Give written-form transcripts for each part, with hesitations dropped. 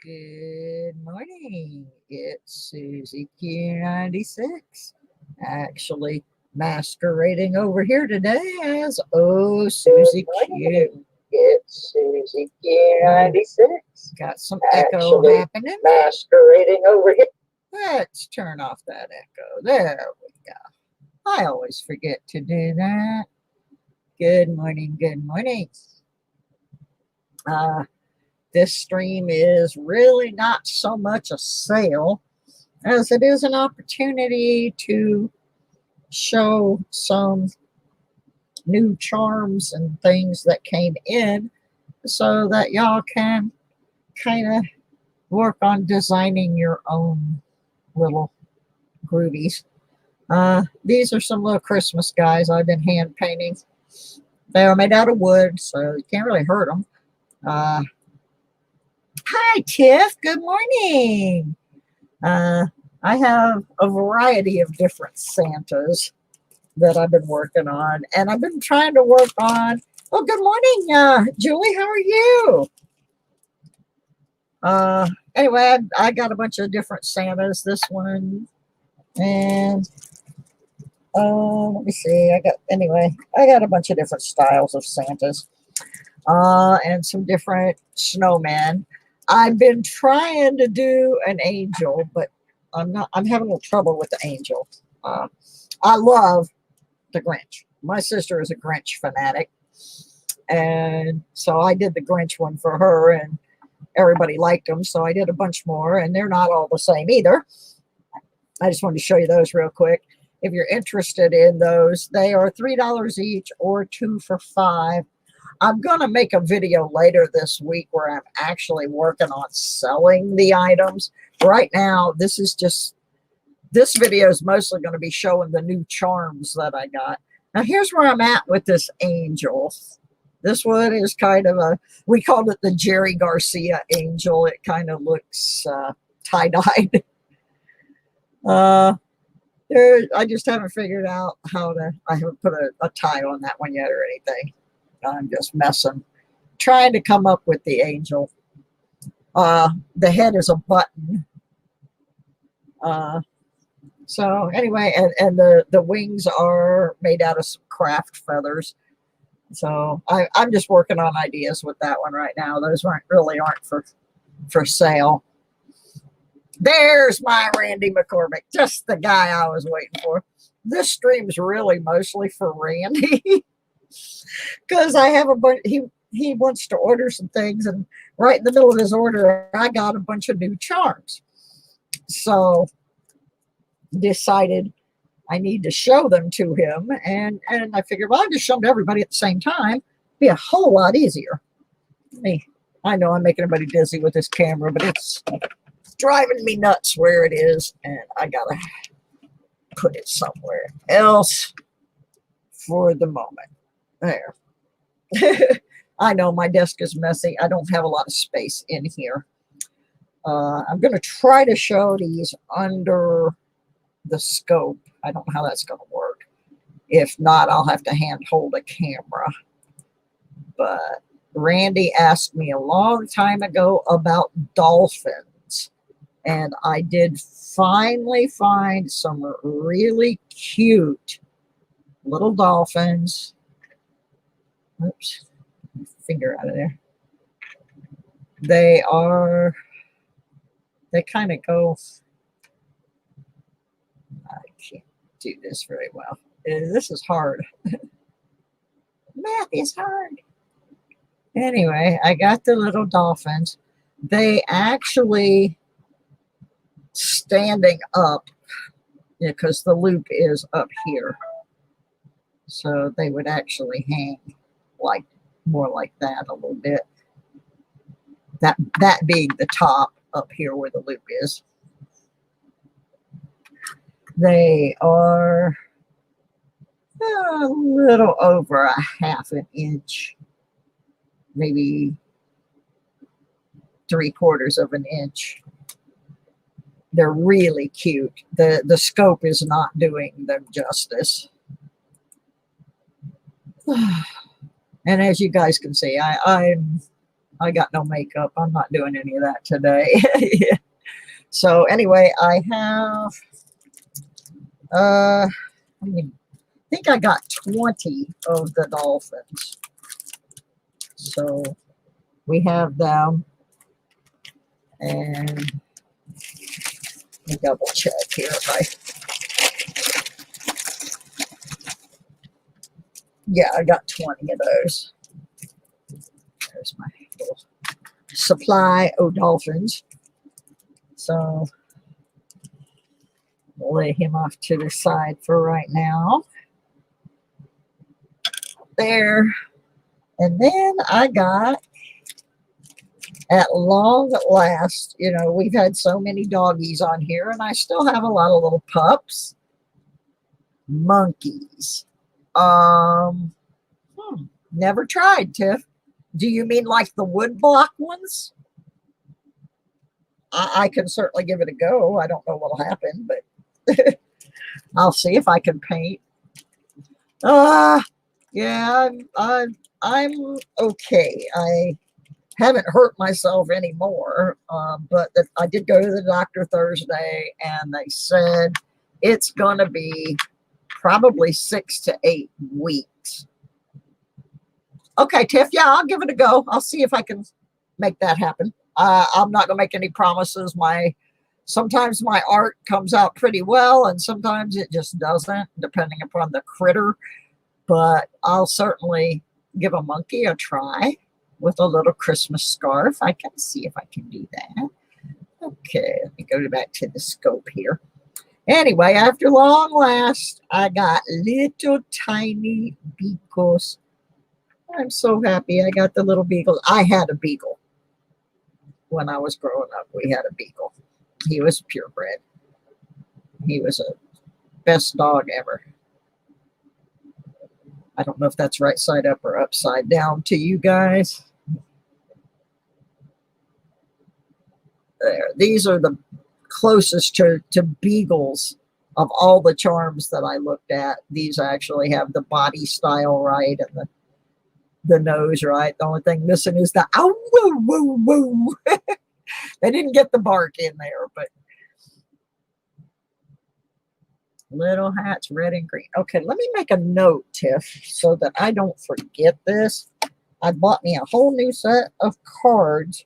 Good morning. It's Susie Q96. Actually, masquerading over here today as Susie Q. It's Susie Q96. Got some echo happening. Masquerading over here. Let's turn off that echo. There we go. I always forget to do that. Good morning. Good morning. This stream is really not so much a sale as it is an opportunity to show some new charms and things that came in so that y'all can kind of work on designing your own little groovies. These are some little Christmas guys I've been hand painting. They are made out of wood, so you can't really hurt them. Hi, Tiff. Good morning. I have a variety of different Santas that I've been working on, and I've been trying to work on. Oh, good morning, Julie. How are you? Anyway, I got a bunch of different Santas. This one, and let me see. I got a bunch of different styles of Santas, and some different snowmen. I've been trying to do an angel, but I'm having a little trouble with the angel. I love the Grinch. My sister is a Grinch fanatic. And so I did the Grinch one for her, and everybody liked them. So I did a bunch more, and they're not all the same either. I just wanted to show you those real quick. If you're interested in those, they are $3 each or 2 for $5. I'm going to make a video later this week where I'm actually working on selling the items. Right now, this video is mostly going to be showing the new charms that I got. Now, here's where I'm at with this angel. This one is kind of we called it the Jerry Garcia angel. It kind of looks tie-dyed. I just haven't figured out I haven't put a tie on that one yet or anything. I'm just messing, trying to come up with the angel. The head is a button. So anyway, and the wings are made out of some craft feathers. So I'm just working on ideas with that one right now. Those aren't for sale. There's my Randy McCormick, just the guy I was waiting for. This stream's really mostly for Randy. Because I have a bunch, he wants to order some things, and right in the middle of his order, I got a bunch of new charms. So decided I need to show them to him, and I figured, well, I'll just show them to everybody at the same time. Be a whole lot easier. I know I'm making everybody dizzy with this camera, but it's driving me nuts where it is, and I gotta put it somewhere else for the moment. There. I know my desk is messy. I don't have a lot of space in here. I'm going to try to show these under the scope. I don't know how that's going to work. If not, I'll have to hand hold a camera. But Randy asked me a long time ago about dolphins. And I did finally find some really cute little dolphins. Oops, finger out of there. They kind of go, I can't do this very well. This is hard. Math is hard. Anyway, I got the little dolphins. They actually standing up, because the loop is up here. So they would actually hang more like that a little bit. That being the top up here where the loop is. They are a little over a half an inch, maybe 3/4 of an inch. They're really cute. The scope is not doing them justice. And as you guys can see, I'm I got no makeup. I'm not doing any of that today. So anyway, I have, I mean, I think I got 20 of the dolphins. So we have them, and let me double check here. Yeah, I got 20 of those. There's my little supply of dolphins. So we'll lay him off to the side for right now. There. And then I got, at long last, you know, we've had so many doggies on here, and I still have a lot of little pups. Monkeys. Never tried, Tiff. Do you mean like the woodblock ones? I can certainly give it a go. I don't know what'll happen, but I'll see if I can paint. Yeah, I'm okay. I haven't hurt myself anymore, but I did go to the doctor Thursday, and they said it's going to be probably 6 to 8 weeks. Okay, Tiff, yeah, I'll give it a go. I'll see if I can make that happen. I'm not going to make any promises. Sometimes my art comes out pretty well, and sometimes it just doesn't, depending upon the critter. But I'll certainly give a monkey a try with a little Christmas scarf. I can see if I can do that. Okay, let me go back to the scope here. Anyway, after long last, I got little tiny beagles. I'm so happy I got the little beagles. I had a beagle when I was growing up. We had a beagle. He was purebred. He was a best dog ever. I don't know if that's right side up or upside down to you guys. There. These are the closest to beagles of all the charms that I looked at. These actually have the body style right and the nose right. The only thing missing is the ow, woo, woo, woo. They didn't get the bark in there, but little hats, red and green. Okay, let me make a note, Tiff, so that I don't forget this. I bought me a whole new set of cards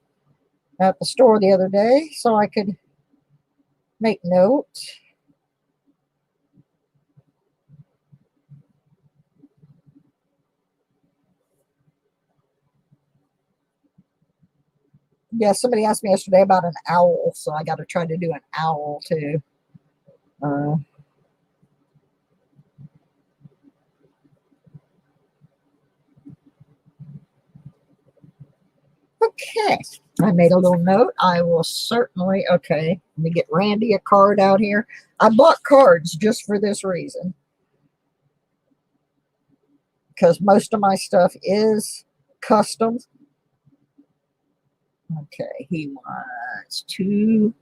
at the store the other day so I could make notes. Yeah, somebody asked me yesterday about an owl, so I got to try to do an owl too. Okay, I made a little note. I will certainly, okay, let me get Randy a card out here. I bought cards just for this reason, because most of my stuff is custom. Okay, he wants 2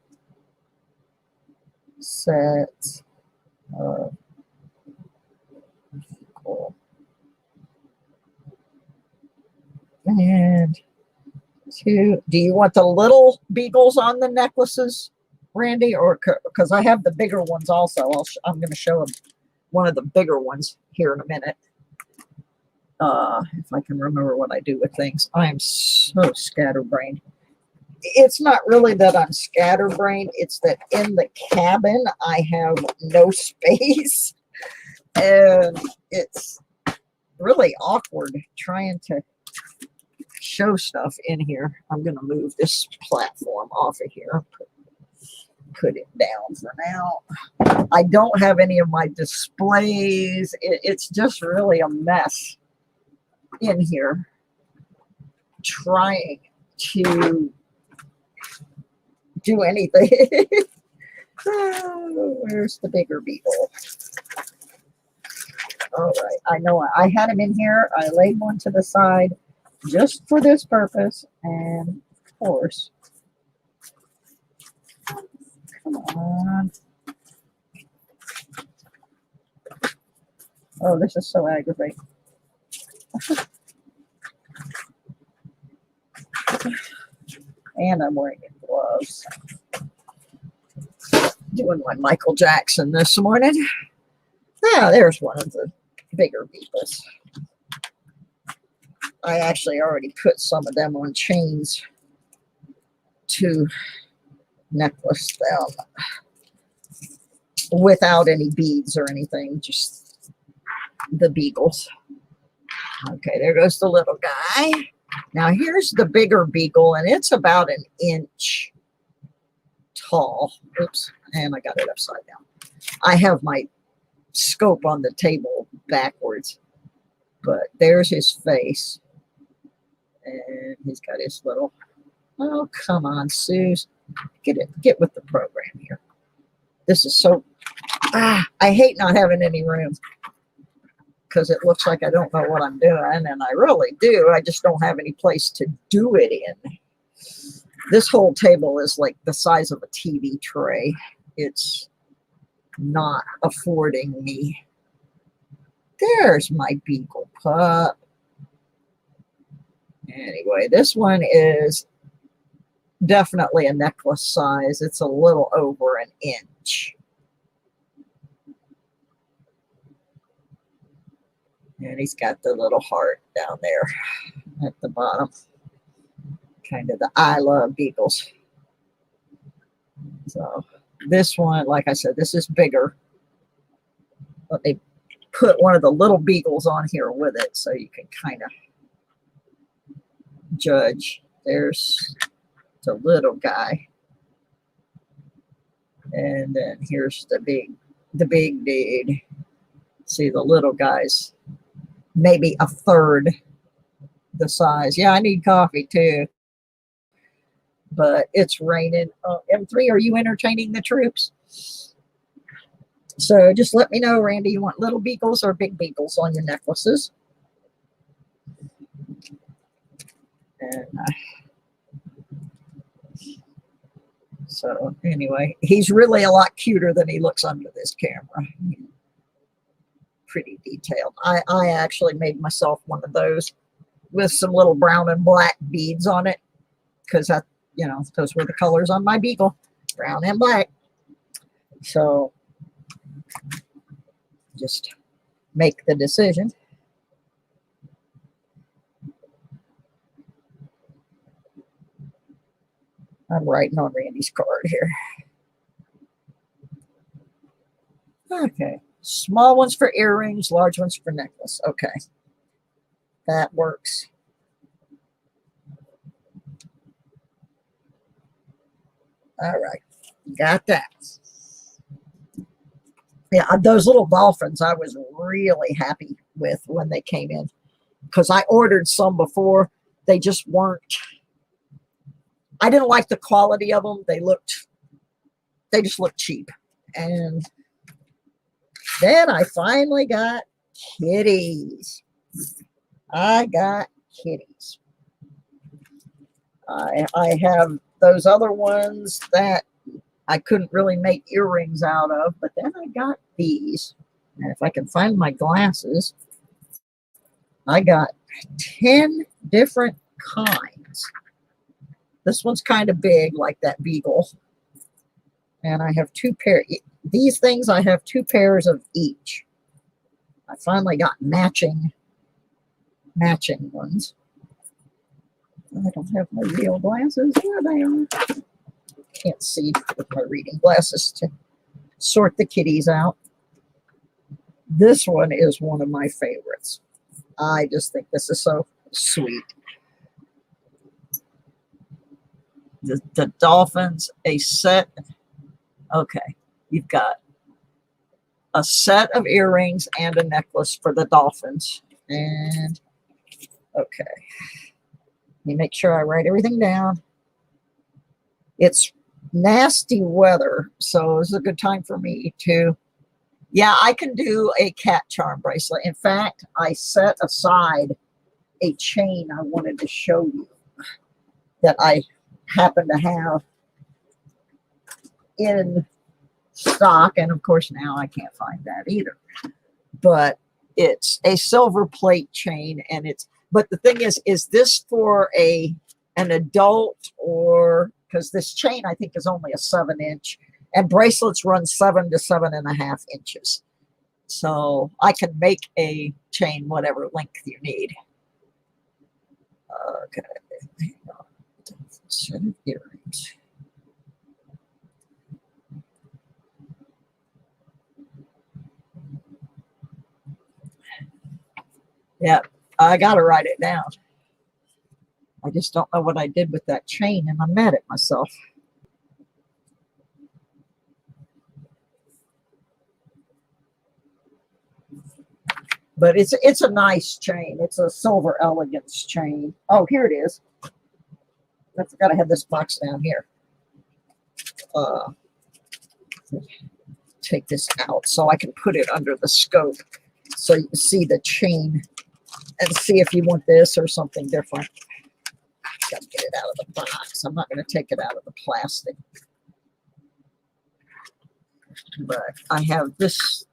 sets of cool. And 2. Do you want the little beagles on the necklaces, Randy, or because I have the bigger ones also? I'm going to show him one of the bigger ones here in a minute. If I can remember what I do with things. I am so scatterbrained. It's not really that I'm scatterbrained. It's that in the cabin, I have no space. And it's really awkward trying to show stuff in here. I'm going to move this platform off of here. Put it down for now. I don't have any of my displays. It's just really a mess in here. Trying to do anything. Oh, where's the bigger beagle? All right. I know I had him in here. I laid one to the side just for this purpose. And of course, come on. Oh, this is so aggravating. And I'm wearing gloves. Doing my Michael Jackson this morning. Ah, there's one of the bigger beagles. I actually already put some of them on chains to necklace them without any beads or anything, just the beagles. Okay, there goes the little guy. Now here's the bigger beagle, and it's about an inch tall. Oops, and I got it upside down. I have my scope on the table backwards, but there's his face. And he's got his little, oh, come on, Suze. Get with the program here. This is so, I hate not having any room because it looks like I don't know what I'm doing, and I really do. I just don't have any place to do it in. This whole table is like the size of a TV tray. It's not affording me. There's my beagle pup. Anyway, this one is definitely a necklace size. It's a little over an inch. And he's got the little heart down there at the bottom. Kind of the I love beagles. So this one, like I said, this is bigger. Let me put one of the little beagles on here with it so you can kind of judge. There's the little guy, and then here's the big dude. See, the little guy's maybe a third the size. Yeah, I need coffee too, but it's raining. M3, are you entertaining the troops? So just let me know, Randy, you want little beagles or big beagles on your necklaces? And so anyway, he's really a lot cuter than he looks under this camera. Pretty detailed. I actually made myself one of those with some little brown and black beads on it because those were the colors on my beagle, brown and black. So just make the decision. I'm writing on Randy's card here. Okay. Small ones for earrings, large ones for necklace. Okay. That works. All right. Got that. Yeah, those little dolphins I was really happy with when they came in because I ordered some before. They just weren't. I didn't like the quality of them. They just looked cheap. And then I finally got kitties. I got kitties. I have those other ones that I couldn't really make earrings out of, but then I got these. And if I can find my glasses, I got 10 different kinds. This one's kind of big, like that beagle. And I have two pairs. These things, I have 2 pairs of each. I finally got matching ones. I don't have my real glasses. There they are. Can't see with my reading glasses to sort the kitties out. This one is one of my favorites. I just think this is so sweet. The dolphins, a set. Okay, you've got a set of earrings and a necklace for the dolphins. And okay, let me make sure I write everything down. It's nasty weather, so it's a good time for me to, yeah, I can do a cat charm bracelet. In fact, I set aside a chain I wanted to show you that I happen to have in stock, and of course now I can't find that either, but it's a silver plate chain, and but the thing is this for a an adult, or because this chain I think is only a 7-inch, and bracelets run 7 to 7.5 inches. So I can make a chain whatever length you need. Okay, set of earrings. Yeah, I gotta write it down. I just don't know what I did with that chain, and I'm mad at myself. But it's a nice chain. It's a silver elegance chain. Oh, here it is. I forgot I had this box down here. Take this out so I can put it under the scope so you can see the chain and see if you want this or something different. Got to get it out of the box. I'm not going to take it out of the plastic. But I have this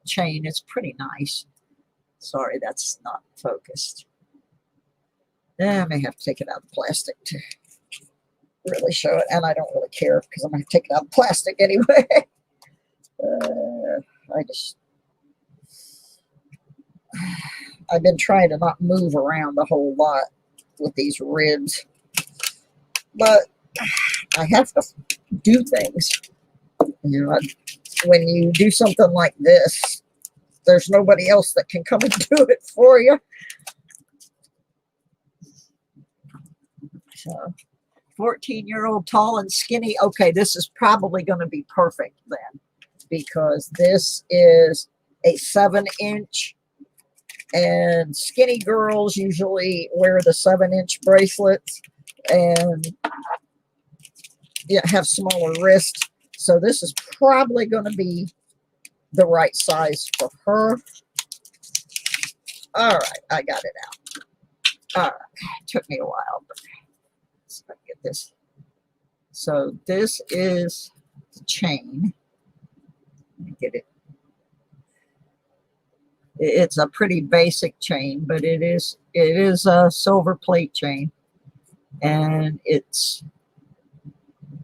chain. It's pretty nice. Sorry, that's not focused. I may have to take it out of the plastic to really show it, and I don't really care because I'm going to take it out of plastic anyway. I've been trying to not move around a whole lot with these ribs, but I have to do things. You know, when you do something like this, there's nobody else that can come and do it for you. So, 14-year-old, tall and skinny. Okay, this is probably going to be perfect then, because this is a 7-inch, and skinny girls usually wear the 7-inch bracelets and have smaller wrists. So this is probably going to be the right size for her. All right, I got it out. All right, it took me a while, but let's get this. So this is the chain. Let me get it. It's a pretty basic chain, but it is a silver plate chain, and it's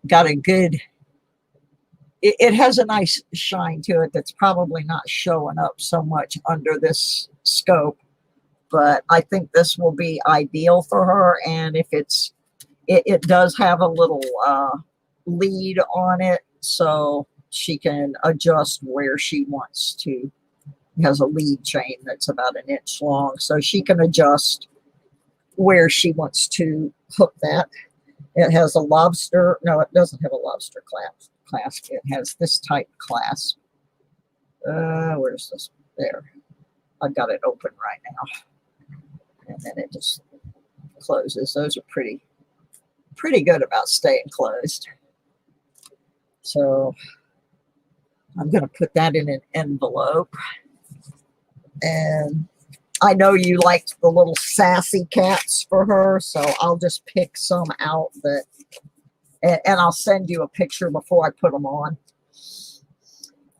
got a good. It has a nice shine to it that's probably not showing up so much under this scope, but I think this will be ideal for her. And if it does have a little lead on it, so she can adjust where she wants to. It has a lead chain that's about 1 inch long, so she can adjust where she wants to hook that. It has a lobster. No, it doesn't have a lobster clasp. It has this type clasp. Where's this? There. I've got it open right now. And then it just closes. Those are pretty good about staying closed. So I'm going to put that in an envelope. And I know you liked the little sassy cats for her, so I'll just pick some out that, and I'll send you a picture before I put them on.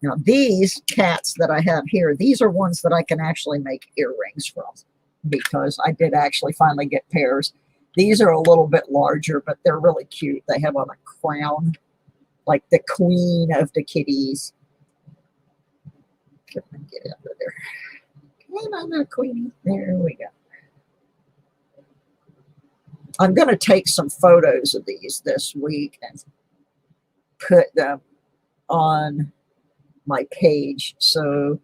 Now, these cats that I have here, these are ones that I can actually make earrings from, because I did actually finally get pairs. These are a little bit larger, but they're really cute. They have on a crown, like the queen of the kitties. Get under there. Come on, there, Queenie. There we go. I'm going to take some photos of these this week and put them on my page so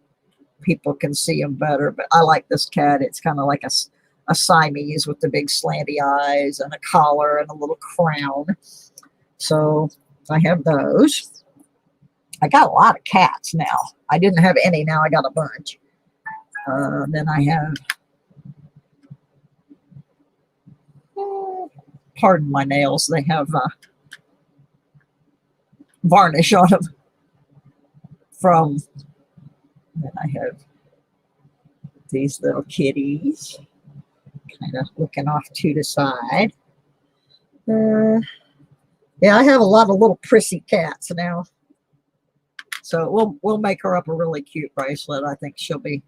people can see them better. But I like this cat. It's kind of like a Siamese with the big slanty eyes and a collar and a little crown. So I have those. I got a lot of cats now. I didn't have any. Now I got a bunch. Then I have, pardon my nails, they have varnish on them then I have these little kitties, kind of looking off to the side. Yeah, I have a lot of little prissy cats now. So we'll make her up a really cute bracelet. I think she'll be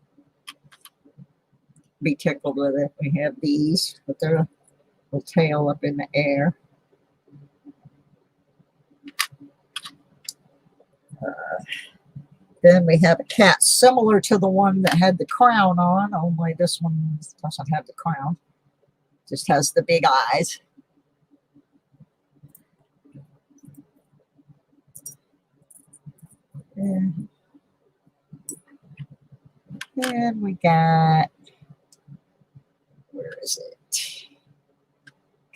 tickled with it. We have these, but they're the tail up in the air. Then we have a cat similar to the one that had the crown on, only this one doesn't have the crown. Just has the big eyes. And we got, where is it?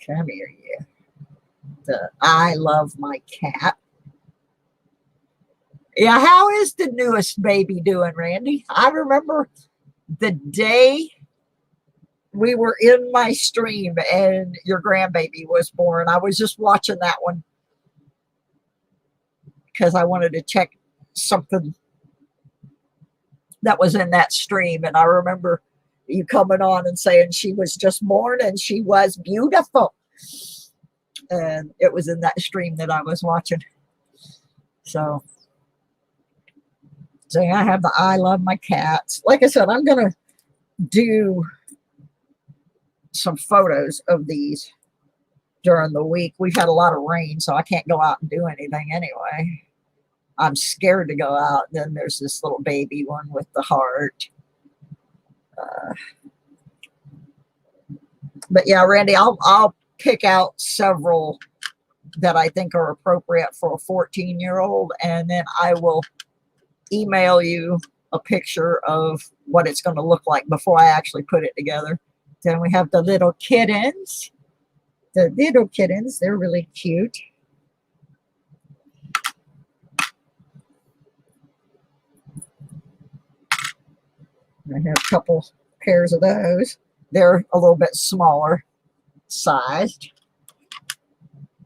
Come here, you. The I Love My Cat. Yeah, how is the newest baby doing, Randy? I remember the day we were in my stream and your grandbaby was born. I was just watching that one because I wanted to check something that was in that stream. And I remember you coming on and saying she was just born and she was beautiful. And it was in that stream that I was watching. So I have the I Love My Cats. Like I said, I'm going to do some photos of these during the week. We've had a lot of rain, so I can't go out and do anything anyway. I'm scared to go out. Then there's this little baby one with the heart. But yeah, Randy, I'll pick out several that I think are appropriate for a 14-year-old, and then I will email you a picture of what it's going to look like before I actually put it together. Then we have the little kittens. The little kittens, they're really cute. I have a couple pairs of those. They're a little bit smaller sized.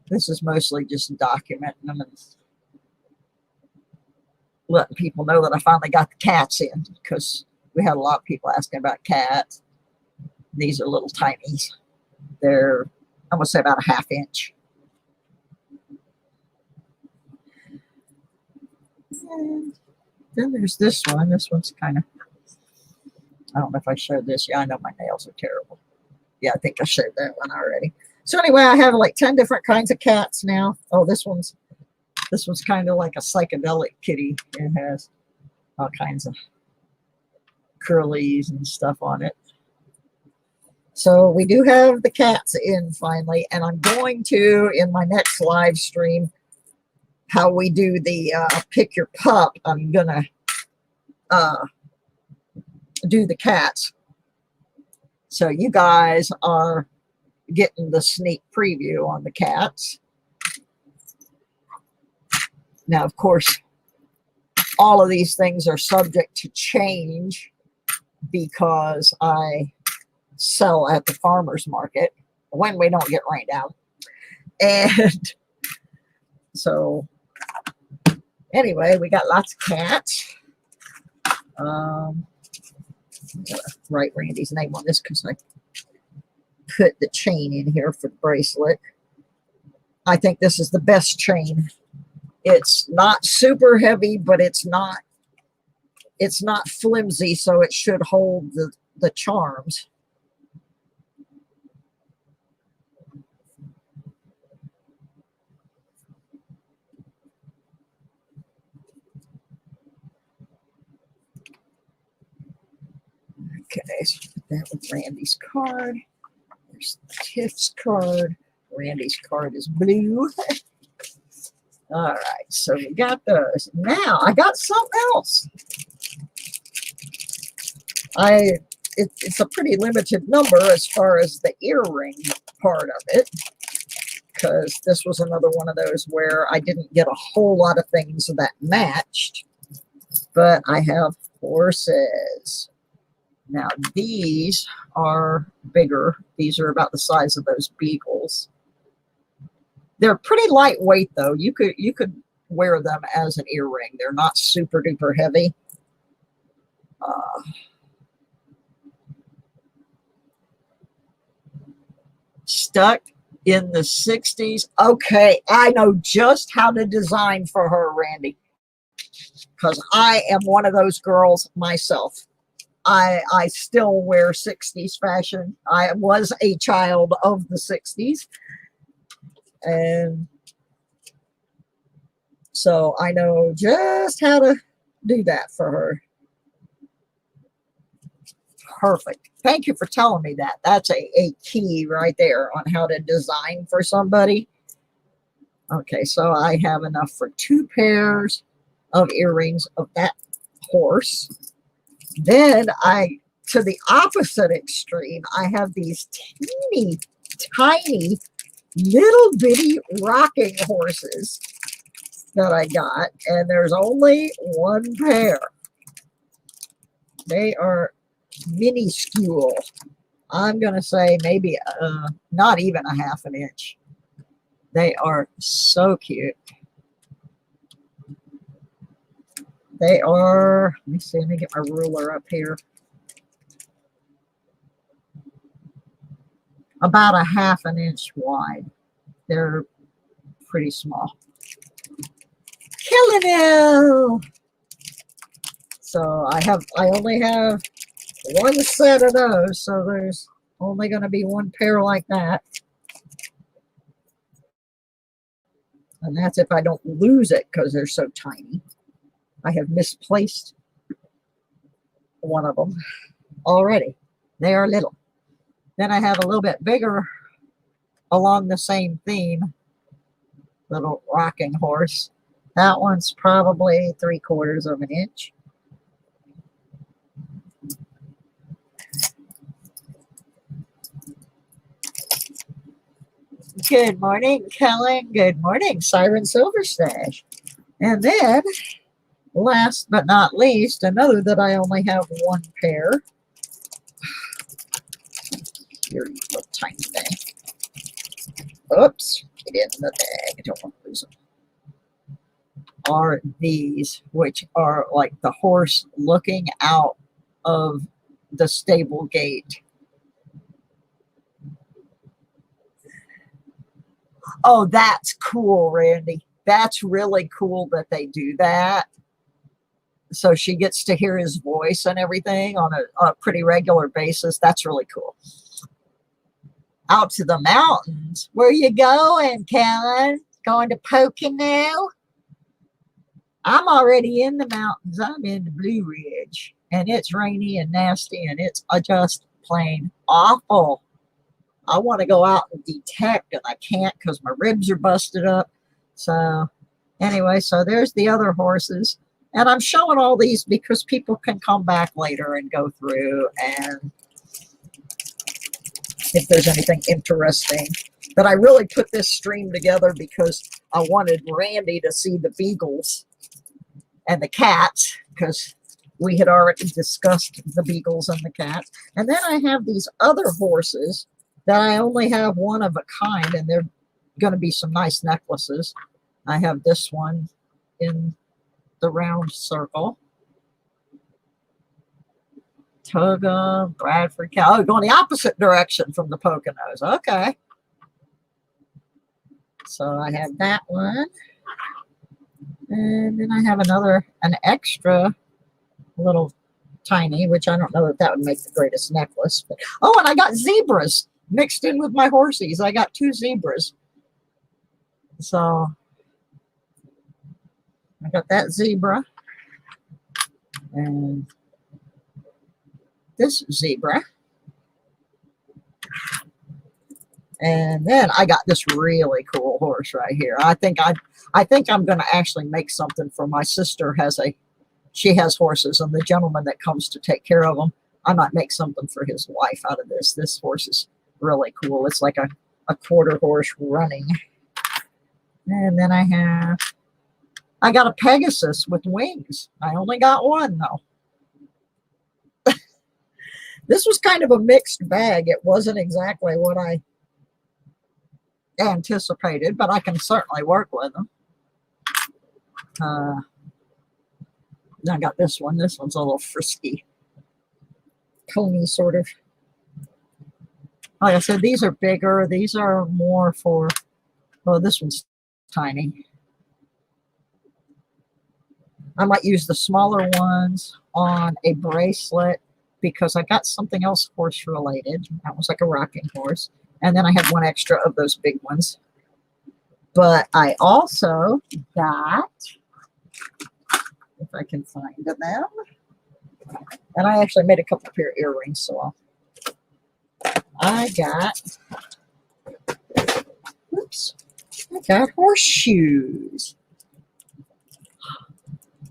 This is mostly just documenting them and letting people know that I finally got the cats in, because we had a lot of people asking about cats. These are little tinies. They're, I'm going to say, about a ½ inch. And then there's this one. This one's kind of, I don't know if I showed this. Yeah, I know my nails are terrible. Yeah, I think I showed that one already. So anyway, I have like 10 different kinds of cats now. Oh, this one's kind of like a psychedelic kitty. It has all kinds of curlies and stuff on it. So we do have the cats in finally, and I'm going to, in my next live stream, how we do the pick your pup, I'm gonna do the cats. So you guys are getting the sneak preview on the cats. Now, of course, all of these things are subject to change because I sell at the farmer's market when we don't get rained out. And so anyway, we got lots of cats. I'm gonna write Randy's name on this because I put the chain in here for the bracelet. I think this is the best chain. It's not super heavy, but it's not flimsy, so it should hold the charms. Okay, so put that with Randy's card. There's Tiff's card. Randy's card is blue. All right, so we got those. Now I got something else. It's a pretty limited number as far as the earring part of it, because this was another one of those where I didn't get a whole lot of things that matched, but I have horses. Now these are bigger. These are about the size of those Beagles. They're pretty lightweight though. You could wear them as an earring. They're not super duper heavy. Stuck in the 60s. Okay, I know just how to design for her, Randy, because I am one of those girls myself. I still wear 60s fashion. I was a child of the 60s. And so I know just how to do that for her. Perfect. Thank you for telling me that. That's a key right there on how to design for somebody. Okay, so I have enough for 2 pairs of earrings of that horse. Then to the opposite extreme, I have these teeny, tiny, little bitty rocking horses that I got, and there's only 1 pair. They are minuscule. I'm going to say maybe not even a half an inch. They are so cute. They are, let me see, let me get my ruler up here. About a half an inch wide. They're pretty small. Killing it! So I only have 1 set of those, so there's only going to be 1 pair like that. And that's if I don't lose it because they're so tiny. I have misplaced one of them already. They are little. Then I have a little bit bigger along the same theme, little rocking horse. That one's probably 3/4 of an inch. Good morning, Kellen. Good morning, Siren Silverstash. And then, last but not least, another that I only have 1 pair. Here, you little tiny thing. Oops, get in the bag. I don't want to lose them. Are these, which are like the horse looking out of the stable gate. Oh, that's cool, Randy. That's really cool that they do that. So she gets to hear his voice and everything on a pretty regular basis. That's really cool. Out to the mountains. Where you going, Kellen? Going to Pocono? I'm already in the mountains. I'm in the Blue Ridge. And it's rainy and nasty, and it's just plain awful. I want to go out and detect, and I can't because my ribs are busted up. So anyway, so there's the other horses. And I'm showing all these because people can come back later and go through and if there's anything interesting. But I really put this stream together because I wanted Randy to see the Beagles and the cats because we had already discussed the Beagles and the cats. And then I have these other horses that I only have 1 of a kind, and they're going to be some nice necklaces. I have this one in the round circle. Toga, Bradford cow. Oh, going the opposite direction from the Poconos. Okay. So I have that one. And then I have an extra little tiny, which I don't know if that would make the greatest necklace. But, oh, and I got zebras mixed in with my horsies. I got 2 zebras. So I got that zebra and this zebra. And then I got this really cool horse right here. I think I'm going to actually make something for my sister. She has horses, and the gentleman that comes to take care of them, I might make something for his wife out of this. This horse is really cool. It's like a quarter horse running. And then I got a Pegasus with wings. I only got 1 though. This was kind of a mixed bag. It wasn't exactly what I anticipated, but I can certainly work with them. I got this one. This one's a little frisky. Pony sort of. Like I said, these are bigger. These are more for, well, this one's tiny. I might use the smaller ones on a bracelet because I got something else horse related. That was like a rocking horse. And then I had one extra of those big ones. But I also got, if I can find them, and I actually made a couple pair of earrings, so I got, oops, I got horseshoes.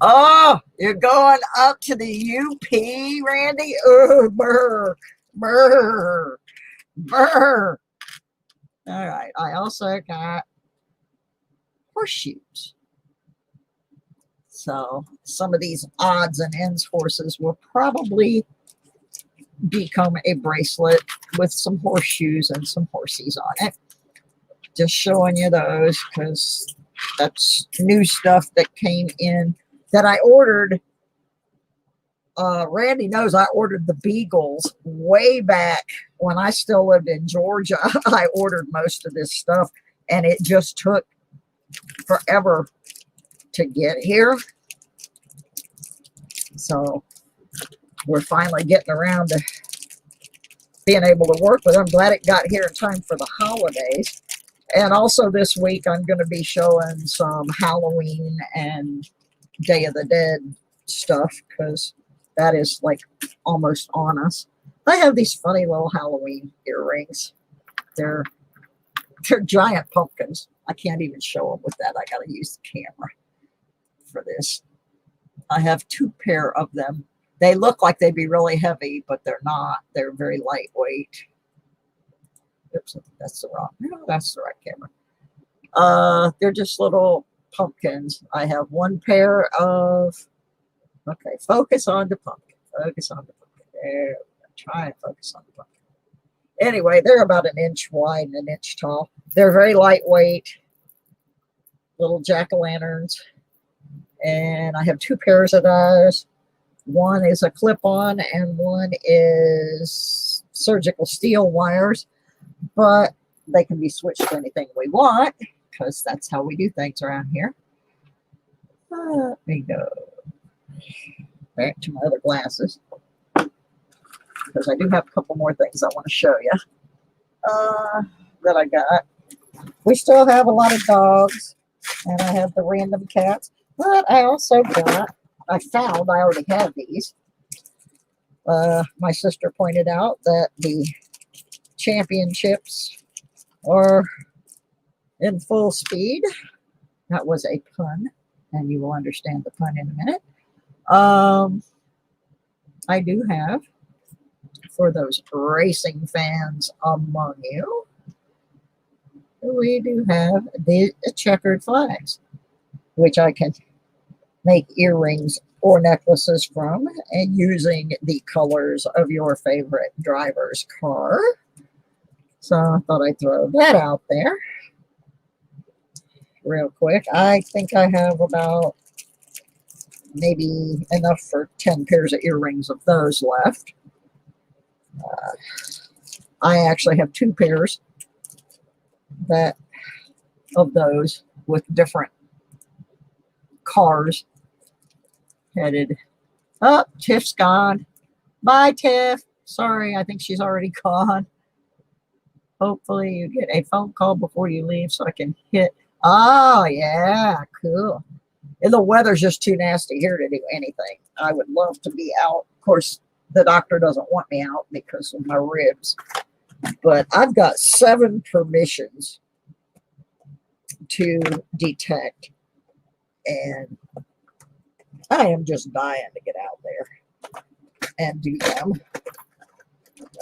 Oh, you're going up to the UP, Randy? Oh, brr, brr, brr. All right, I also got horseshoes. So some of these odds and ends horses will probably become a bracelet with some horseshoes and some horsies on it. Just showing you those because that's new stuff that came in that I ordered. Randy knows I ordered the Beagles way back when I still lived in Georgia. I ordered most of this stuff and it just took forever to get here. So we're finally getting around to being able to work with them. I'm glad it got here in time for the holidays. And also this week I'm going to be showing some Halloween and Day of the Dead stuff because that is like almost on us. I have these funny little Halloween earrings. They're giant pumpkins. I can't even show them with that. I got to use the camera for this. I have 2 pair of them. They look like they'd be really heavy, but they're not. They're very lightweight. Oops, that's the wrong. No, that's the right camera. They're just little pumpkins. I have 1 pair of. Okay, focus on the pumpkin. Focus on the pumpkin. There. Try and focus on the pumpkin. Anyway, they're about 1 inch wide and 1 inch tall. They're very lightweight. Little jack-o'-lanterns. And I have 2 pairs of those. One is a clip-on and one is surgical steel wires. But they can be switched to anything we want because that's how we do things around here. Let me go back to my other glasses because I do have a couple more things I want to show you that I got. We still have a lot of dogs and I have the random cats, but I also got, I already had these. My sister pointed out that the championships are in full speed. That was a pun, and you will understand the pun in a minute. I do have, for those racing fans among you, we do have the checkered flags, which I can make earrings or necklaces from, and using the colors of your favorite driver's car. So I thought I'd throw that out there real quick. I think I have about maybe enough for 10 pairs of earrings of those left. I actually have 2 pairs of those with different cars headed up. Tiff's gone. Bye, Tiff. Sorry, I think she's already gone. Hopefully you get a phone call before you leave so I can hit. Oh, yeah, cool. And the weather's just too nasty here to do anything. I would love to be out. Of course, the doctor doesn't want me out because of my ribs. But I've got 7 permissions to detect. And I am just dying to get out there and do them.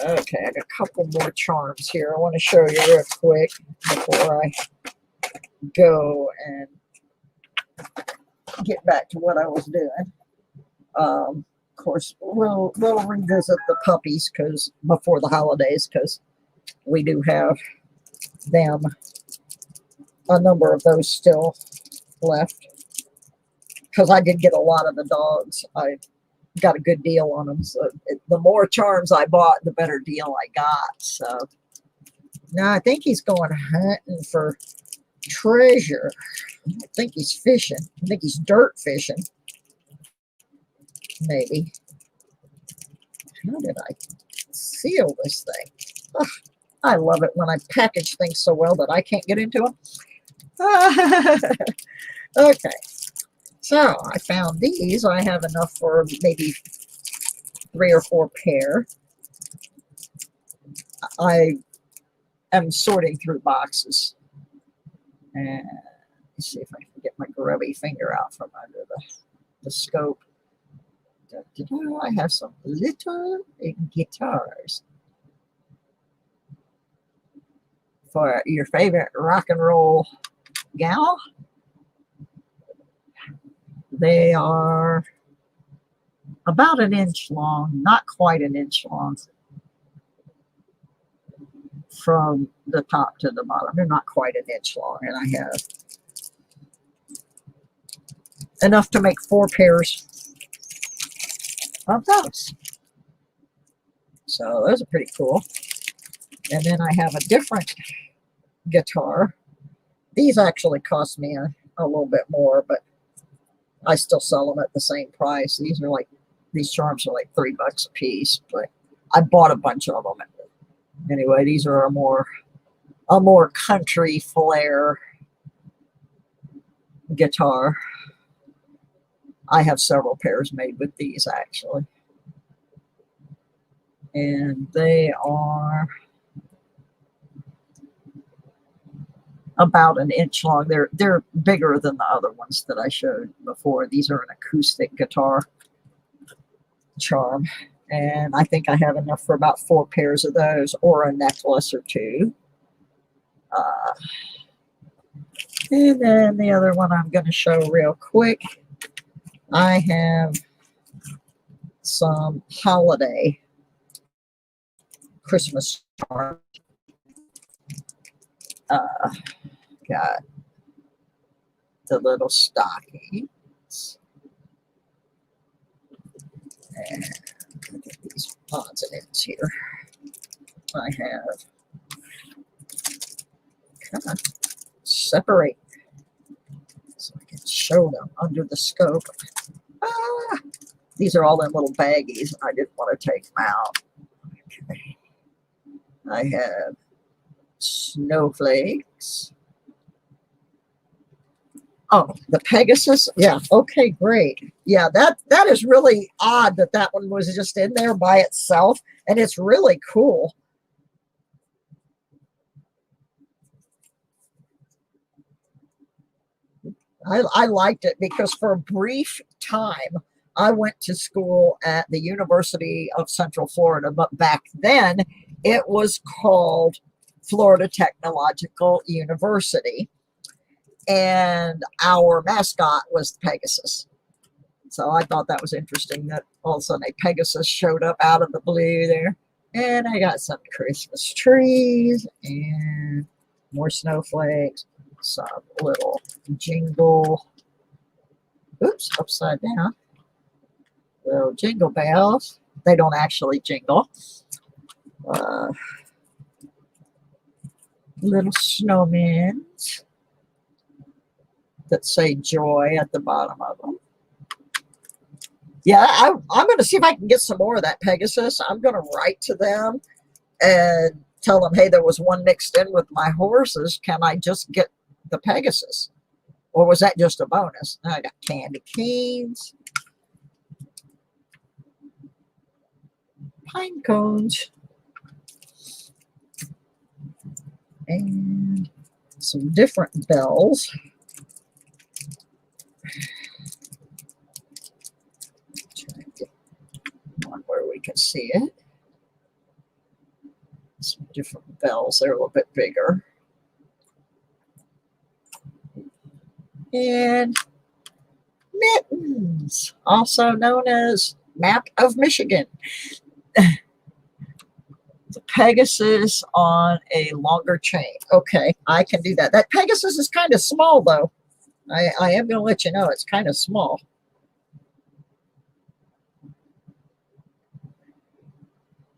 Okay, I got a couple more charms here I want to show you real quick before I go and get back to what I was doing. Of course, we'll revisit the puppies because before the holidays, because we do have them, a number of those still left. Because I did get a lot of the dogs. I got a good deal on them. So the more charms I bought, the better deal I got. So now I think he's going hunting for treasure. I don't think he's fishing. I think he's dirt fishing. Maybe. How did I seal this thing? Ugh, I love it when I package things so well that I can't get into them. Okay, so I found these. I have enough for maybe 3 or 4 pair. I am sorting through boxes. And let's see if I can get my grubby finger out from under the scope. I have some little guitars for your favorite rock and roll gal. They are about an inch long, not quite an inch long from the top to the bottom. They're not quite an inch long, and I have enough to make 4 pairs of those. So those are pretty cool. And then I have a different guitar. These actually cost me a little bit more, but I still sell them at the same price. These charms are like $3 a piece, but I bought a bunch of them. Anyway, these are a more country flair guitar. I have several pairs made with these actually. And they are about an inch long. They're bigger than the other ones that I showed before. These are an acoustic guitar charm. And I think I have enough for about 4 pairs of those, or a necklace or 2. And then the other one I'm going to show real quick. I have some holiday Christmas charms. Got the little stockings. And look at these odds and ends here. I have kind of separate so I can show them under the scope. These are all in little baggies. I didn't want to take them out. Okay. I have snowflakes. Oh, the Pegasus. Yeah. Okay, great. Yeah, that is really odd that one was just in there by itself, and it's really cool. I liked it because for a brief time, I went to school at the University of Central Florida, but back then it was called Florida Technological University. And our mascot was Pegasus. So I thought that was interesting that all of a sudden a Pegasus showed up out of the blue there. And I got some Christmas trees and more snowflakes, some little jingle, oops, upside down, little jingle bells. They don't actually jingle. Little snowmen that say joy at the bottom of them. Yeah, I'm going to see if I can get some more of that Pegasus. I'm going to write to them and tell them, hey, there was one mixed in with my horses. Can I just get the Pegasus? Or was that just a bonus? I got candy canes, pine cones, and some different bells. Try to get one where we can see it. Some different bells. They're a little bit bigger. And mittens, also known as Map of Michigan. The Pegasus on a longer chain. Okay, I can do that. That Pegasus is kind of small, though. I am going to let you know it's kind of small.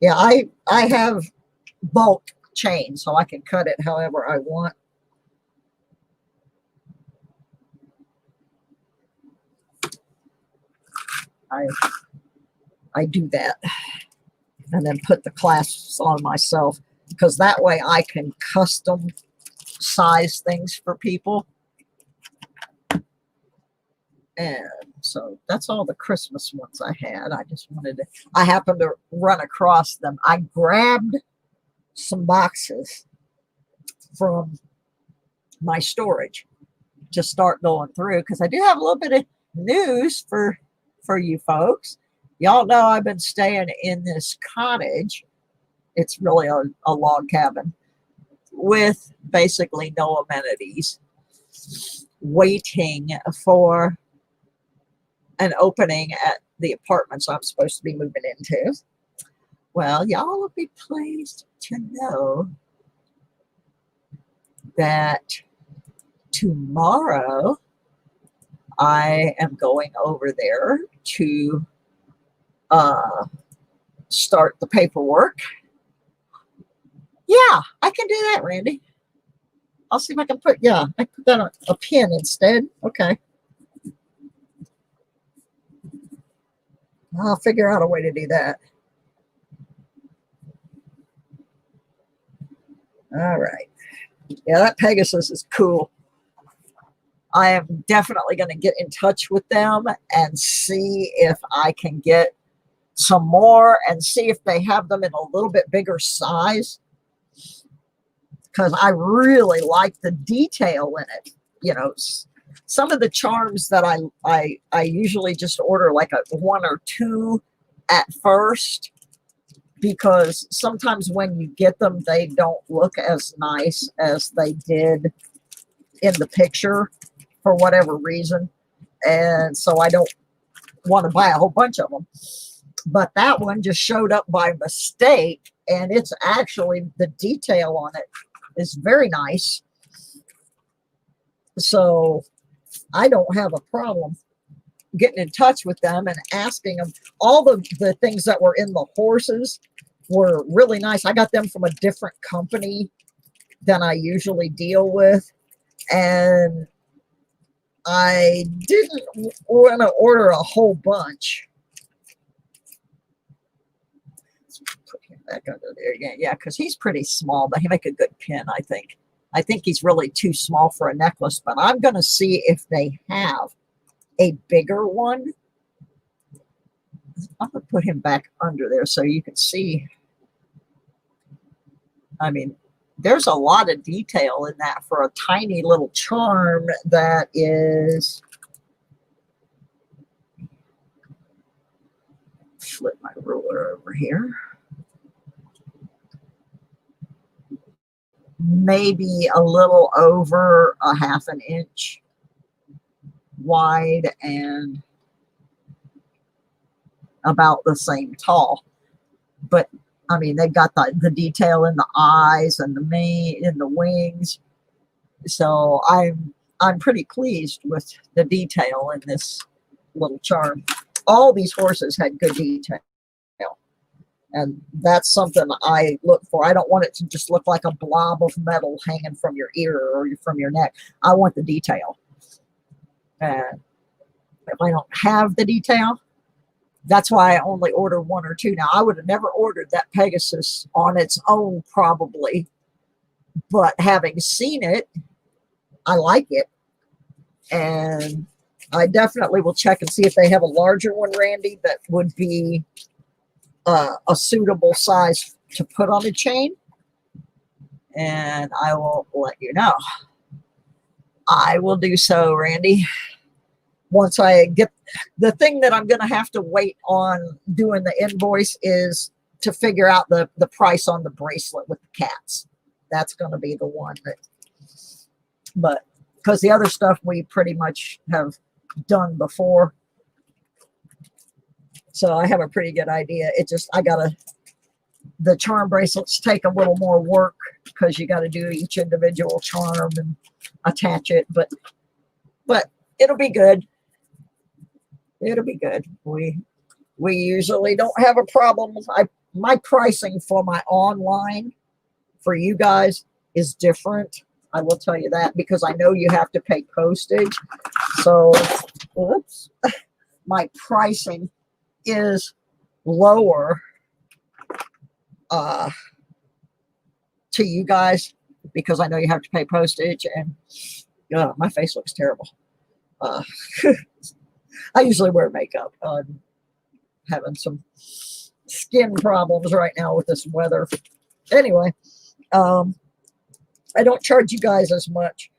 Yeah, I have bulk chain, so I can cut it however I want. I do that. and then put the clasps on myself, because that way I can custom size things for people. And so that's all the Christmas ones I had. I just wanted to, I happened to run across them. I grabbed some boxes from my storage to start going through, because I do have a little bit of news for you folks. Y'all know I've been staying in this cottage. It's really a log cabin with basically no amenities, waiting for an opening at the apartments I'm supposed to be moving into. Well, y'all will be pleased to know that tomorrow I am going over there to start the paperwork. Yeah, I can do that, Randy. I'll see if I can put, yeah, I put that on a pin instead. Okay. I'll figure out a way to do that. All right. Yeah, that Pegasus is cool. I am definitely going to get in touch with them and see if I can get some more and see if they have them in a little bit bigger size, because I really like the detail in it. You know, some of the charms that I usually just order like a 1 or 2 at first, because sometimes when you get them, they don't look as nice as they did in the picture for whatever reason. And so I don't want to buy a whole bunch of them. But that one just showed up by mistake, and it's actually, the detail on it is very nice. So I don't have a problem getting in touch with them and asking them. All the things that were in the horses were really nice. I got them from a different company than I usually deal with. And I didn't want to order a whole bunch. Let's put him back under there again. Yeah, because he's pretty small, but he make a good pin, I think. I think he's really too small for a necklace, but I'm going to see if they have a bigger one. I'm going to put him back under there so you can see. I mean, there's a lot of detail in that for a tiny little charm that is, flip my ruler over here, maybe a little over a ½ an inch wide and about the same tall. But I mean, they got the detail in the eyes and the mane and the wings. So I'm pretty pleased with the detail in this little charm. All these horses had good detail. And that's something I look for. I don't want it to just look like a blob of metal hanging from your ear or from your neck. I want the detail. And if I don't have the detail, that's why I only order 1 or 2. Now, I would have never ordered that Pegasus on its own, probably. But having seen it, I like it. And I definitely will check and see if they have a larger one, Randy, that would be a suitable size to put on a chain. And I will let you know. I will do so, Randy. Once I get the thing that I'm going to have to wait on doing the invoice is to figure out the price on the bracelet with the cats. That's going to be the one that, but because the other stuff we pretty much have done before. So I have a pretty good idea. It just, the charm bracelets take a little more work because you got to do each individual charm and attach it, but it'll be good. It'll be good. We usually don't have a problem. My pricing for my online for you guys is different. I will tell you that, because I know you have to pay postage. So, oops, my pricing is lower uh, to you guys, because I know you have to pay postage, and my face looks terrible. Uh, I usually wear makeup. I'm having some skin problems right now with this weather. Anyway, I don't charge you guys as much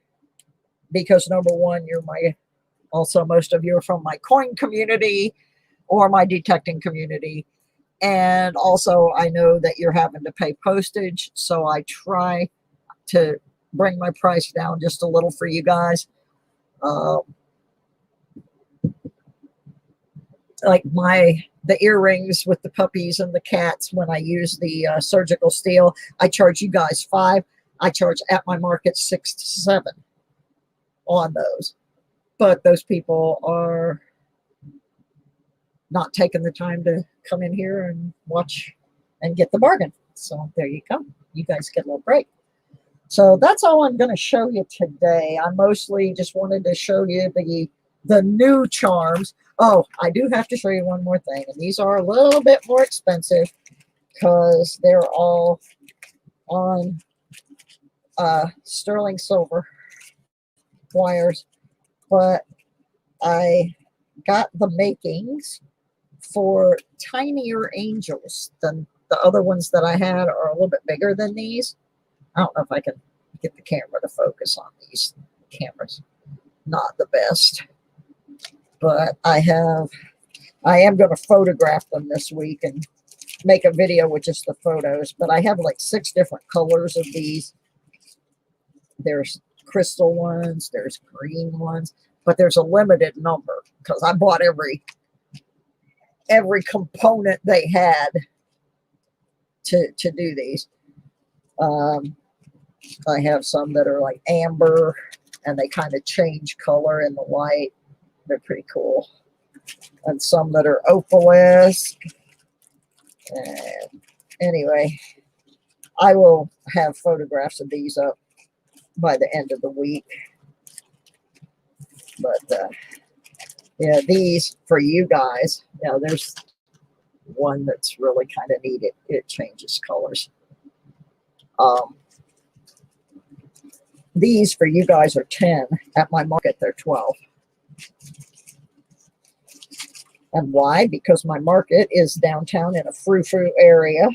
because, number one, you're my, also most of you are from my coin community or my detecting community. And also I know that you're having to pay postage. So I try to bring my price down just a little for you guys. Like the earrings with the puppies and the cats, when I use the surgical steel, I charge you guys $5. I charge at my market $6 to $7 on those. But those people are not taking the time to come in here and watch and get the bargain. So there you go. You guys get a little break. So that's all I'm going to show you today. I mostly just wanted to show you the new charms. Oh, I do have to show you one more thing. And these are a little bit more expensive because they're all on sterling silver wires. But I got the makings for tinier angels than the other ones that I had are a little bit bigger than these. I don't know if I can get the camera to focus on these. The camera's not the best. But I am going to photograph them this week and make a video with just the photos. But I have like 6 different colors of these. There's crystal ones, there's green ones, but there's a limited number because I bought every component they had to do these. I have some that are like amber and they kind of change color in the light. They're pretty cool. And some that are opalesque. And anyway, I will have photographs of these up by the end of the week. But yeah, these for you guys. Now there's one that's really kind of neat. It changes colors. These for you guys are 10. At my market, they're 12. And why? Because my market is downtown in a frou-frou area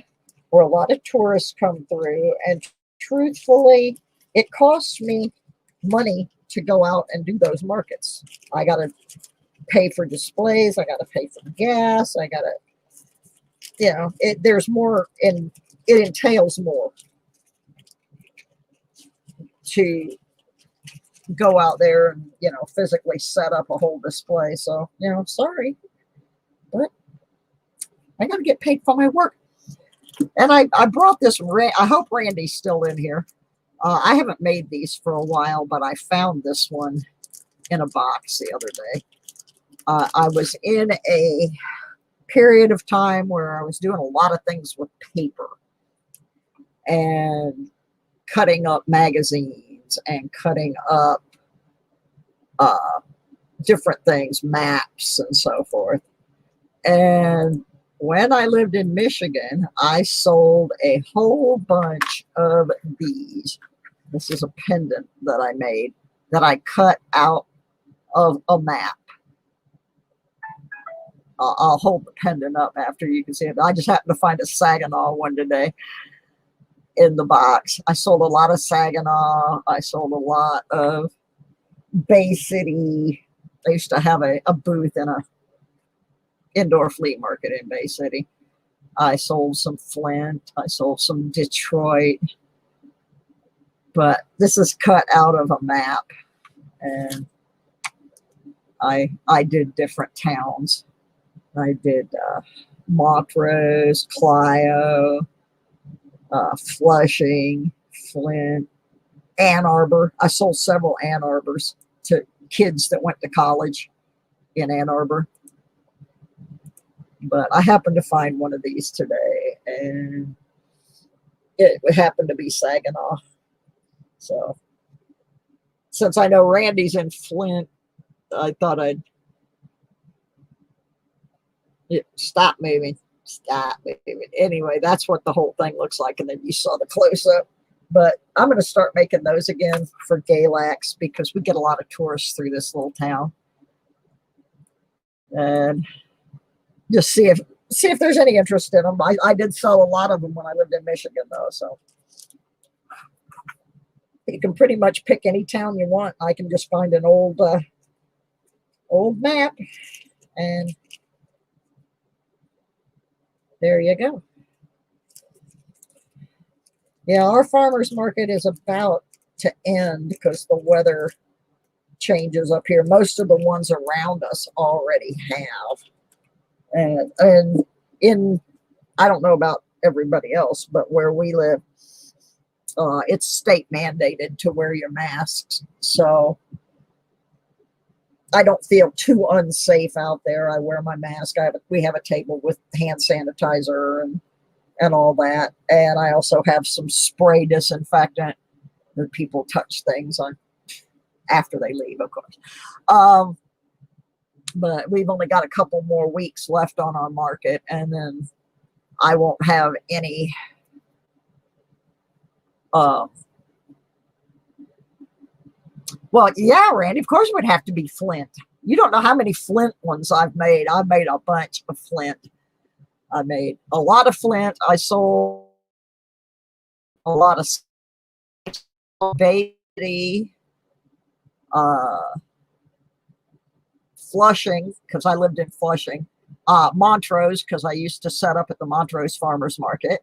where a lot of tourists come through. And truthfully, it costs me money to go out and do those markets. I got to pay for displays. I got to pay for gas. I got to, there's more, and it entails more to go out there and, physically set up a whole display. So, sorry, but I got to get paid for my work. And I brought this, I hope Randy's still in here. I haven't made these for a while, but I found this one in a box the other day. I was in a period of time where I was doing a lot of things with paper and cutting up magazines and cutting up different things, maps and so forth. And when I lived in Michigan, I sold a whole bunch of these. This is a pendant that I made that I cut out of a map. I'll hold the pendant up after you can see it. I just happened to find a Saginaw one today in the box. I sold a lot of Saginaw. I sold a lot of Bay City. I used to have a booth in a indoor flea market in Bay City. I sold some Flint. I sold some Detroit. But this is cut out of a map. And I did different towns. I did Montrose, Clio, Flushing, Flint, Ann Arbor. I sold several Ann Arbors to kids that went to college in Ann Arbor. But I happened to find one of these today, and it happened to be Saginaw. So since I know Randy's in Flint, I thought I'd stop moving. Anyway, that's what the whole thing looks like. And then you saw the close up. But I'm going to start making those again for Galax because we get a lot of tourists through this little town. And just see if there's any interest in them. I did sell a lot of them when I lived in Michigan, though. So you can pretty much pick any town you want. I can just find an old map, and there you go. Yeah, our farmers market is about to end because the weather changes up here. Most of the ones around us already have. And in, I don't know about everybody else, but where we live, it's state mandated to wear your masks. So I don't feel too unsafe out there. I wear my mask. We have a table with hand sanitizer and all that. And I also have some spray disinfectant that people touch things on after they leave, of course. But we've only got a couple more weeks left on our market, and then I won't have any well, yeah, Randy, of course it would have to be Flint. You don't know how many Flint ones I've made. I've made a bunch of Flint. I made a lot of Flint. I sold a lot of Beatty, Flushing, because I lived in Flushing, Montrose, because I used to set up at the Montrose Farmers Market.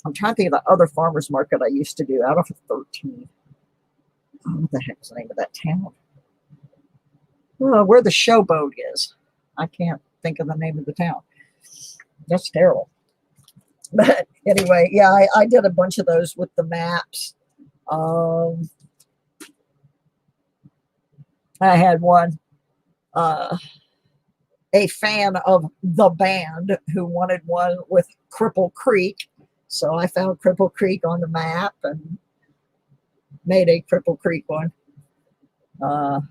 I'm trying to think of the other farmers market I used to do out of 13. Oh, what the heck is the name of that town? Where the Showboat is. I can't think of the name of the town. That's terrible. But anyway, yeah, I did a bunch of those with the maps. I had one, a fan of the band who wanted one with Cripple Creek. So I found Cripple Creek on the map and made a Cripple Creek one. I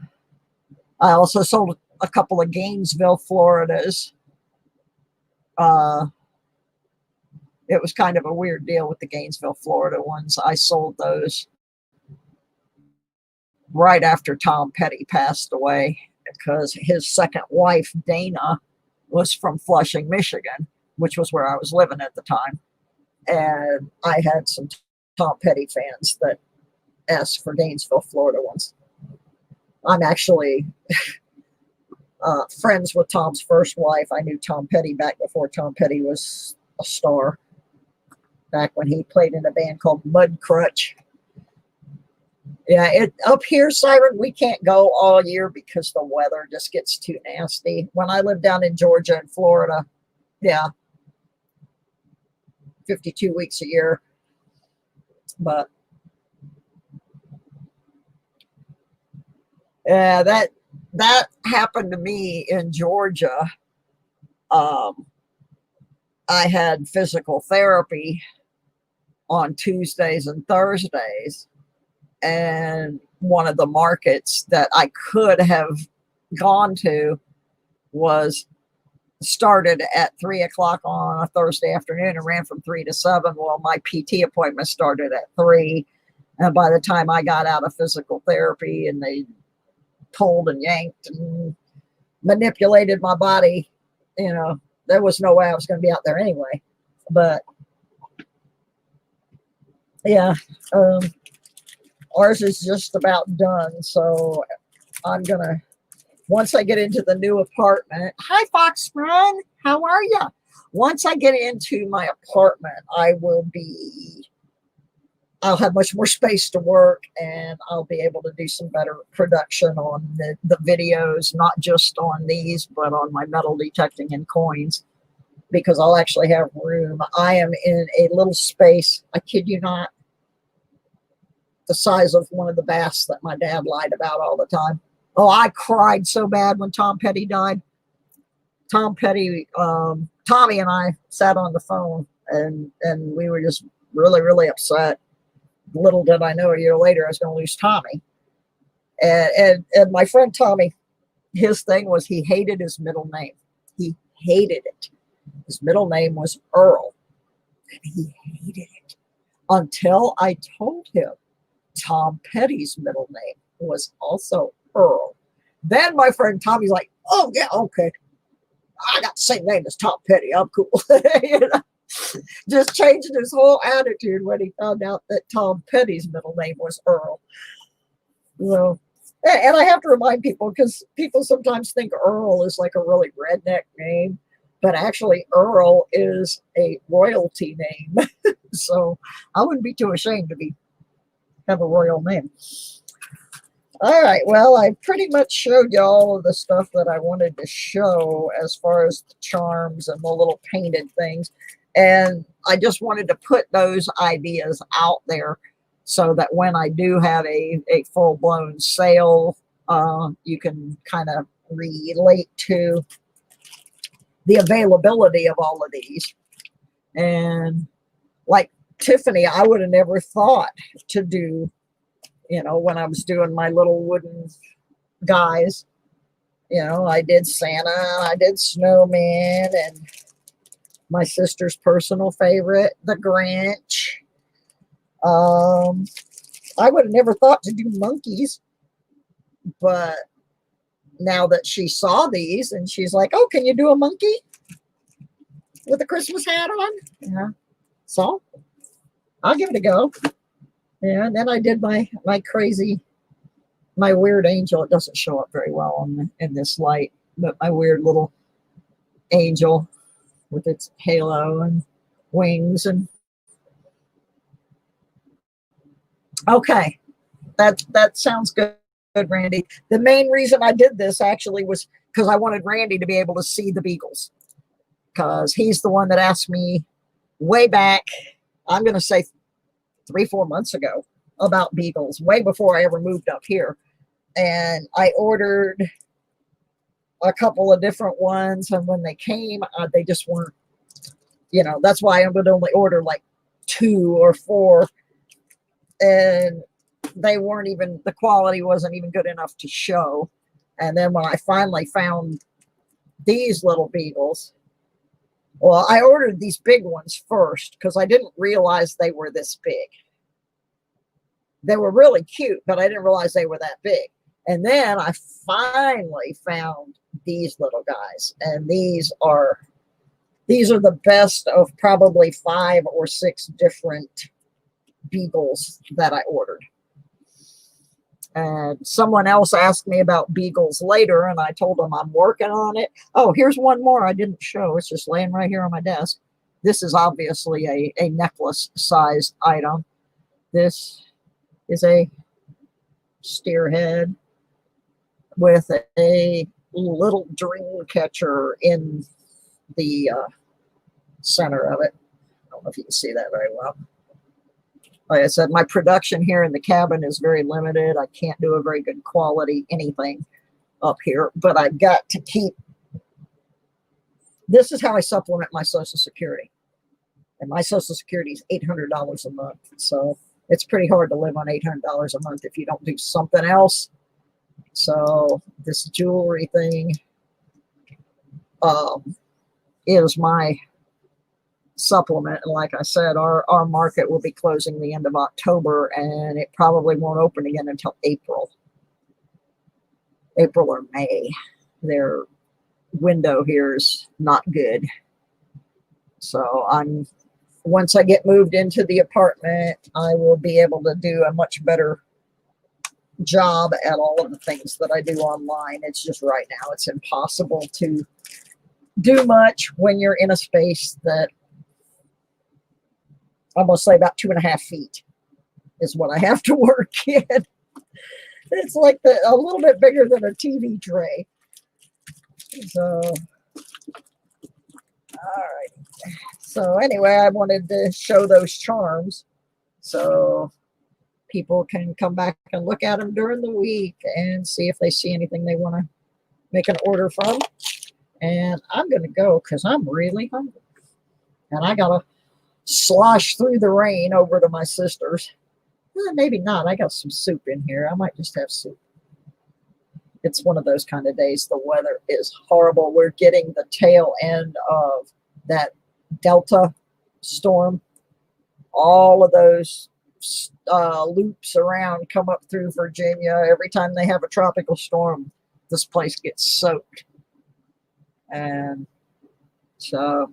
also sold a couple of Gainesville, Floridas. It was kind of a weird deal with the Gainesville, Florida ones. I sold those right after Tom Petty passed away because his second wife, Dana, was from Flushing, Michigan, which was where I was living at the time. And I had some Tom Petty fans that asked for Gainesville, Florida ones. I'm actually friends with Tom's first wife. I knew Tom Petty back before Tom Petty was a star, back when he played in a band called Mudcrutch. Yeah, up here, Siren, we can't go all year because the weather just gets too nasty. When I lived down in Georgia and Florida, yeah, 52 weeks a year. But yeah, that happened to me in Georgia. I had physical therapy on Tuesdays and Thursdays, and one of the markets that I could have gone to was started at 3 o'clock on a Thursday afternoon and ran from 3 to 7. Well, my PT appointment started at 3. And by the time I got out of physical therapy and they pulled and yanked and manipulated my body, there was no way I was going to be out there anyway. But yeah, ours is just about done. So I'm going to, once I get into the new apartment, hi Fox Run, how are you? Once I get into my apartment, I'll have much more space to work, and I'll be able to do some better production on the videos, not just on these, but on my metal detecting and coins, because I'll actually have room. I am in a little space, I kid you not, the size of one of the baths that my dad lied about all the time. Oh, I cried so bad when Tom Petty died. Tom Petty, Tommy and I sat on the phone, and we were just really, really upset. Little did I know a year later I was going to lose Tommy. And my friend Tommy, his thing was he hated his middle name. He hated it. His middle name was Earl, and he hated it until I told him Tom Petty's middle name was also Earl. Then my friend Tommy's like, oh, yeah, okay. I got the same name as Tom Petty. I'm cool. You know? Just changed his whole attitude when he found out that Tom Petty's middle name was Earl. So, and I have to remind people, because people sometimes think Earl is like a really redneck name, but actually Earl is a royalty name. So I wouldn't be too ashamed to have a royal name. All right, well, I pretty much showed you all of the stuff that I wanted to show as far as the charms and the little painted things. And I just wanted to put those ideas out there so that when I do have a full-blown sale, you can kind of relate to the availability of all of these. And like Tiffany, I would have never thought to do, you know, when I was doing my little wooden guys, you know, I did Santa, I did Snowman, and my sister's personal favorite, the Grinch. I would have never thought to do monkeys, but now that she saw these and she's like, oh, can you do a monkey with a Christmas hat on? Yeah. So I'll give it a go. Yeah, and then I did my weird angel. It doesn't show up very well in this light, but my weird little angel with its halo and wings. And okay, that sounds good, Randy. The main reason I did this actually was because I wanted Randy to be able to see the Beagles, because he's the one that asked me way back, I'm going to say 3-4 months ago, about Beagles, way before I ever moved up here. And I ordered a couple of different ones, and when they came, they just weren't, you know, that's why I would only order like 2 or 4, and they weren't even, the quality wasn't even good enough to show. And then when I finally found these little Beagles, well, I ordered these big ones first because I didn't realize they were this big. They were really cute, but I didn't realize they were that big. And then I finally found these little guys, and these are the best of probably 5 or 6 different Beagles that I ordered. And someone else asked me about Beagles later, and I told them I'm working on it. Oh, here's one more I didn't show. It's just laying right here on my desk. This is obviously a necklace-sized item. This is a steer head with a little dream catcher in the center of it. I don't know if you can see that very well. Like I said, my production here in the cabin is very limited. I can't do a very good quality anything up here, but I've got to keep. This is how I supplement my Social Security. And my Social Security is $800 a month. So it's pretty hard to live on $800 a month if you don't do something else. So this jewelry thing is my supplement. And like I said, our market will be closing the end of October, and it probably won't open again until April or May. Their window here is not good. So once I get moved into the apartment, I will be able to do a much better job at all of the things that I do online. It's just right now it's impossible to do much when you're in a space that I'm going to say about 2.5 feet is what I have to work in. It's like a little bit bigger than a TV tray. So, all right. So anyway, I wanted to show those charms so people can come back and look at them during the week and see if they see anything they want to make an order from. And I'm going to go because I'm really hungry. And I got to slosh through the rain over to my sister's. Well, maybe not. I got some soup in here. I might just have soup. It's one of those kind of days. The weather is horrible. We're getting the tail end of that Delta storm, all of those loops around come up through Virginia. Every time they have a tropical storm, this place gets soaked. And so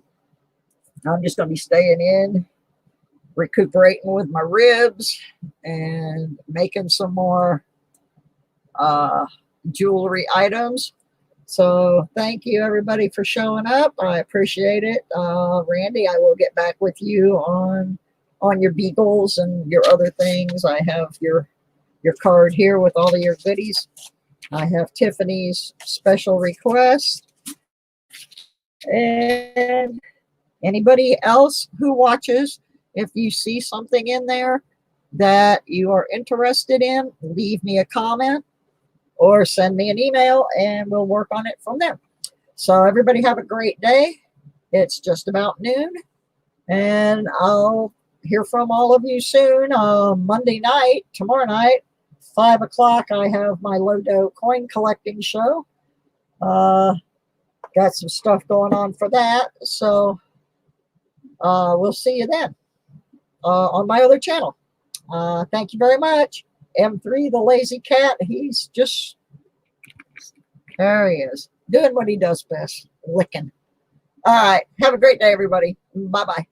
I'm just going to be staying in, recuperating with my ribs, and making some more jewelry items. So thank you everybody for showing up. I appreciate it. Randy, I will get back with you on your Beagles and your other things. I have your card here with all of your goodies. I have Tiffany's special request. And anybody else who watches, if you see something in there that you are interested in, leave me a comment or send me an email and we'll work on it from there. So everybody have a great day. It's just about noon and I'll hear from all of you soon. Monday night, tomorrow night, 5 o'clock, I have my Lodo coin collecting show. Got some stuff going on for that. So we'll see you then on my other channel. Thank you very much. M3, the lazy cat, he's just, there he is, doing what he does best, licking. All right, have a great day, everybody. Bye-bye.